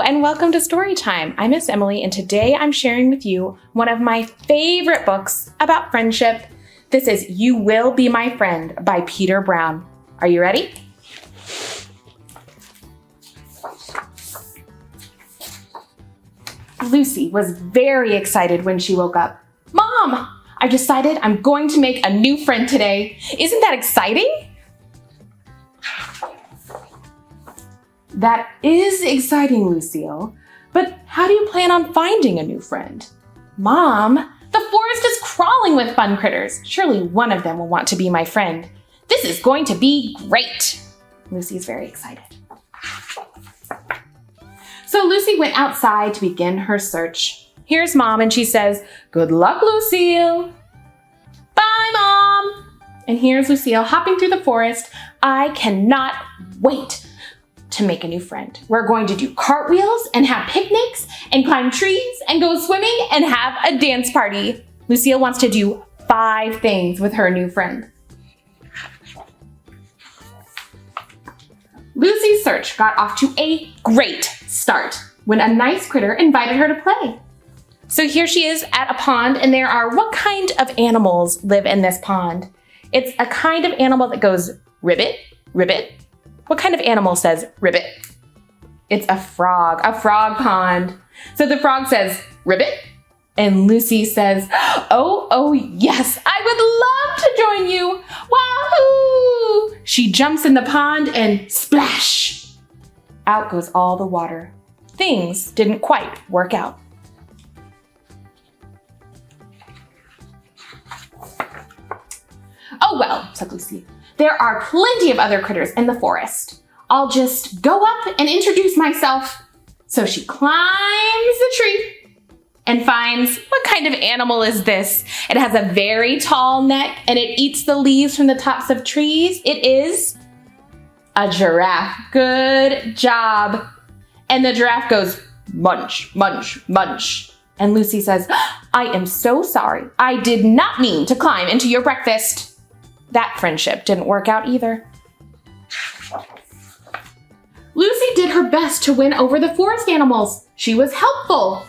and welcome to Storytime. I'm Miss Emily, and today I'm sharing with you one of my favorite books about friendship. This is You Will Be My Friend by Peter Brown. Are you ready? Lucy was very excited when she woke up. Mom, I've decided I'm going to make a new friend today. Isn't that exciting? That is exciting, Lucille. But how do you plan on finding a new friend? Mom, the forest is crawling with fun critters. Surely one of them will want to be my friend. This is going to be great. Lucy's very excited. So Lucy went outside to begin her search. Here's Mom, and she says, "Good luck, Lucille." "Bye, Mom." And here's Lucille hopping through the forest. I cannot wait to make a new friend. We're going to do cartwheels and have picnics and climb trees and go swimming and have a dance party. Lucille wants to do 5 things with her new friend. Lucy's search got off to a great start when a nice critter invited her to play. So here she is at a pond, and there are what kind of animals live in this pond? It's a kind of animal that goes ribbit, ribbit. What kind of animal says ribbit? It's a frog pond. So the frog says ribbit, and Lucy says, oh yes, I would love to join you. Wahoo! She jumps in the pond and splash! Out goes all the water. Things didn't quite work out. "Oh well," said Lucy. "There are plenty of other critters in the forest. I'll just go up and introduce myself." So she climbs the tree and finds, what kind of animal is this? It has a very tall neck and it eats the leaves from the tops of trees. It is a giraffe. Good job. And the giraffe goes, "Munch, munch, munch." And Lucy says, "I am so sorry. I did not mean to climb into your breakfast." That friendship didn't work out either. Lucy did her best to win over the forest animals. She was helpful.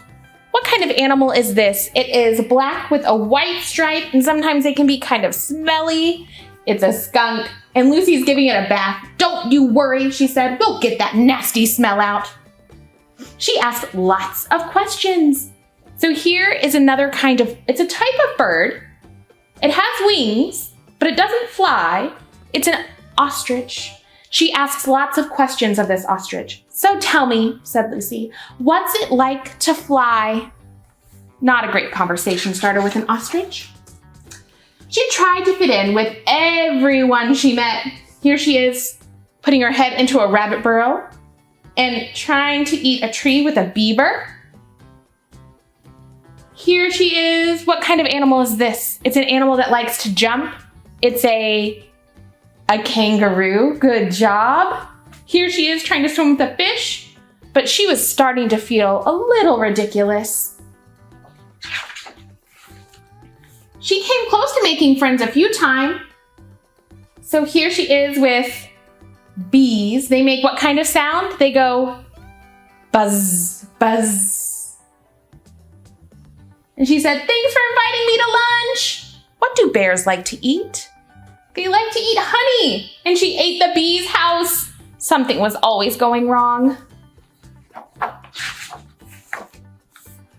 What kind of animal is this? It is black with a white stripe, and sometimes they can be kind of smelly. It's a skunk, and Lucy's giving it a bath. "Don't you worry," she said. "We'll get that nasty smell out." She asked lots of questions. So here is another kind of, it's a type of bird. It has wings, but it doesn't fly. It's an ostrich. She asks lots of questions of this ostrich. "So tell me," said Lucy, "what's it like to fly?" Not a great conversation starter with an ostrich. She tried to fit in with everyone she met. Here she is, putting her head into a rabbit burrow and trying to eat a tree with a beaver. Here she is. What kind of animal is this? It's an animal that likes to jump. It's a kangaroo. Good job. Here she is trying to swim with a fish, but she was starting to feel a little ridiculous. She came close to making friends a few times. So here she is with bees. They make what kind of sound? They go buzz, buzz. And she said, "Thanks for inviting me to lunch." What do bears like to eat? They like to eat honey. And she ate the bee's house. Something was always going wrong.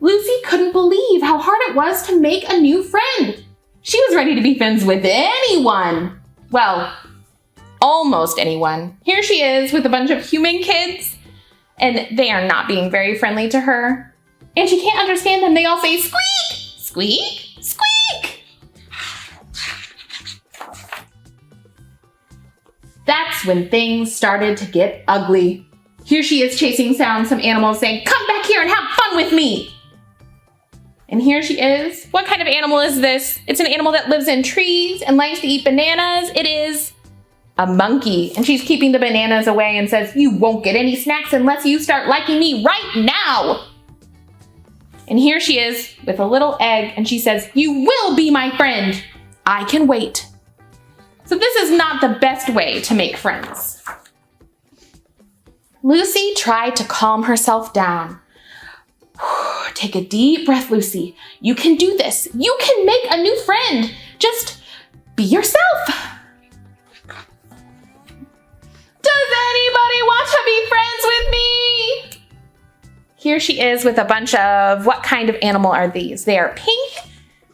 Lucy couldn't believe how hard it was to make a new friend. She was ready to be friends with anyone. Well, almost anyone. Here she is with a bunch of human kids, and they are not being very friendly to her. And she can't understand them. They all say, "Squeak, squeak, squeak." That's when things started to get ugly. Here she is chasing down some animals saying, "Come back here and have fun with me." And here she is. What kind of animal is this? It's an animal that lives in trees and likes to eat bananas. It is a monkey. And she's keeping the bananas away and says, "You won't get any snacks unless you start liking me right now." And here she is with a little egg, and she says, "You will be my friend. I can wait." So this is not the best way to make friends. Lucy tried to calm herself down. Take a deep breath, Lucy. You can do this. You can make a new friend. Just be yourself. Does anybody want to be friends with me? Here she is with a bunch of, what kind of animal are these? They are pink.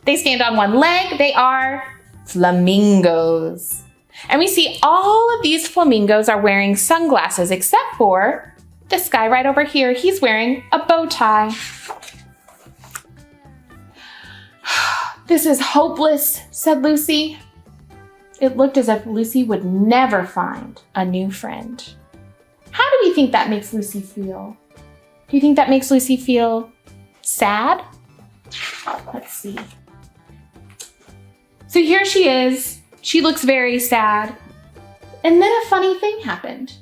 They stand on one leg. They are flamingos. And we see all of these flamingos are wearing sunglasses except for this guy right over here. He's wearing a bow tie. This is hopeless, said Lucy. It looked as if Lucy would never find a new friend. How do you think that makes Lucy feel? Do you think that makes Lucy feel sad? Let's see. So here she is. She looks very sad. And then a funny thing happened.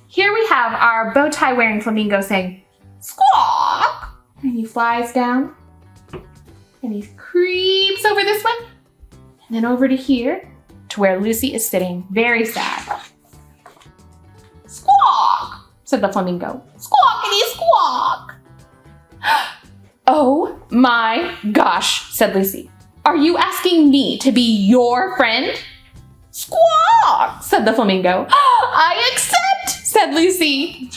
Here we have our bow tie wearing flamingo saying, squawk! And he flies down. And he creeps over this one. And then over to here, to where Lucy is sitting, very sad. Squawk, said the flamingo. Squawkity squawk. Oh my gosh, said Lucy. Are you asking me to be your friend? Squawk, said the flamingo. I accept, said Lucy.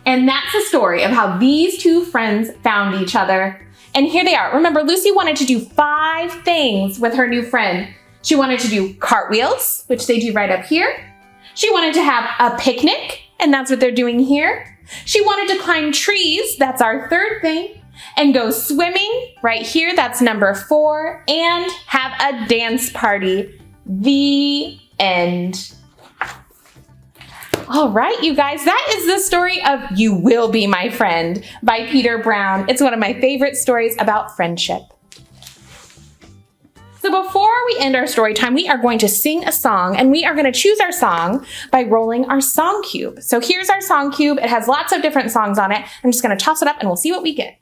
And that's the story of how these two friends found each other. And here they are. Remember, Lucy wanted to do 5 things with her new friend. She wanted to do cartwheels, which they do right up here. She wanted to have a picnic, and that's what they're doing here. She wanted to climb trees, that's our 3rd thing, and go swimming right here, that's number 4, and have a dance party. The end. All right, you guys, that is the story of You Will Be My Friend by Peter Brown. It's one of my favorite stories about friendship. So before we end our story time, we are going to sing a song, and we are going to choose our song by rolling our song cube. So here's our song cube. It has lots of different songs on it. I'm just going to toss it up and we'll see what we get.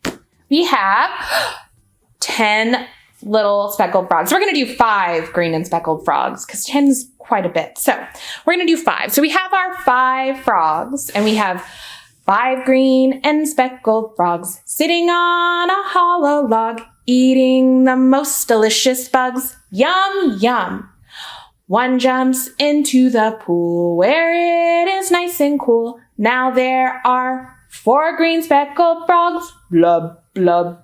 We have 10 little speckled frogs. We're going to do 5 green and speckled frogs because 10 is quite a bit. So we're going to do 5. So we have our 5 frogs, and we have 5 green and speckled frogs sitting on a hollow log, eating the most delicious bugs. Yum, yum. One jumps into the pool where it is nice and cool. Now there are 4 green speckled frogs. Blub, blub.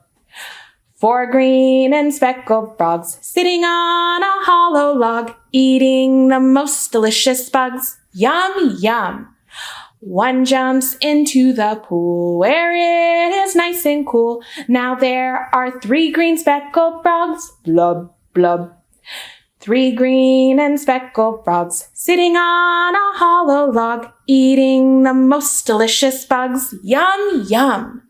4 green and speckled frogs sitting on a hollow log, eating the most delicious bugs. Yum, yum. One jumps into the pool where it is nice and cool. Now there are 3 green speckled frogs. Blub, blub. 3 green and speckled frogs sitting on a hollow log, eating the most delicious bugs. Yum, yum.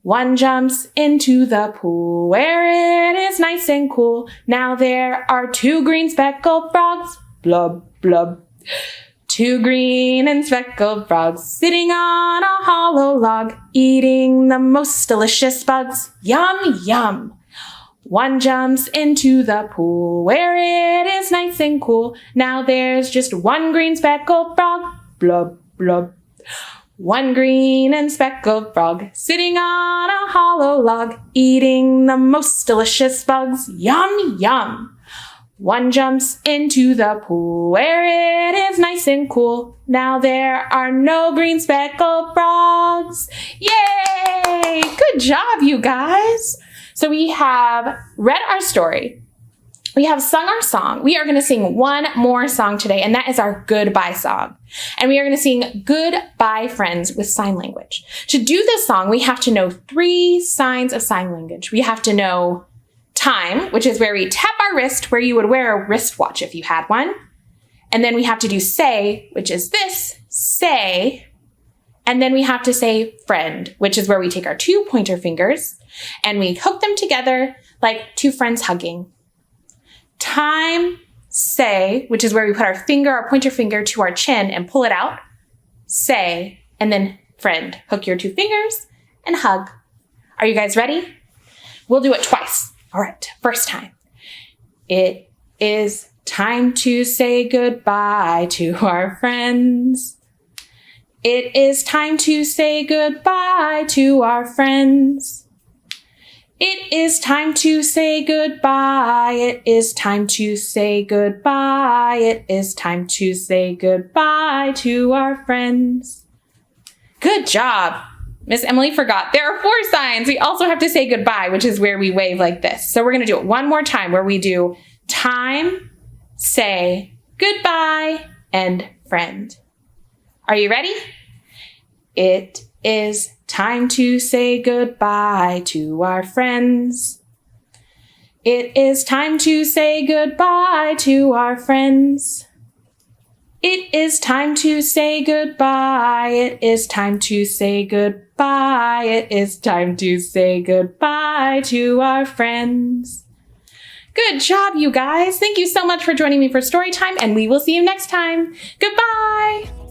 One jumps into the pool where it is nice and cool. Now there are 2 green speckled frogs. Blub, blub. 2 green and speckled frogs sitting on a hollow log, eating the most delicious bugs. Yum, yum. One jumps into the pool where it is nice and cool. Now there's just 1 green speckled frog. Blub, blub. 1 green and speckled frog sitting on a hollow log, eating the most delicious bugs. Yum, yum. One jumps into the pool where it is nice and cool. Now there are no green speckled frogs. Yay! Good job, you guys. So we have read our story. We have sung our song. We are going to sing one more song today, and that is our goodbye song. And we are going to sing Goodbye Friends with sign language. To do this song, we have to know 3 signs of sign language. We have to know time, which is where we tap our wrist, where you would wear a wristwatch if you had one. And then we have to do say, which is this, say. And then we have to say friend, which is where we take our 2 pointer fingers and we hook them together like 2 friends hugging. Time, say, which is where we put our pointer finger to our chin and pull it out. Say, and then friend. Hook your 2 fingers and hug. Are you guys ready? We'll do it twice. All right, first time. It is time to say goodbye to our friends. It is time to say goodbye to our friends. It is time to say goodbye. It is time to say goodbye. It is time to say goodbye to our friends. Good job. Miss Emily forgot. There are 4 signs. We also have to say goodbye, which is where we wave like this. So we're going to do it one more time where we do time, say, goodbye, and friend. Are you ready? It is time to say goodbye to our friends. It is time to say goodbye to our friends. It is time to say goodbye. It is time to say goodbye. It is time to say goodbye to our friends. Good job, you guys. Thank you so much for joining me for Storytime, and we will see you next time. Goodbye.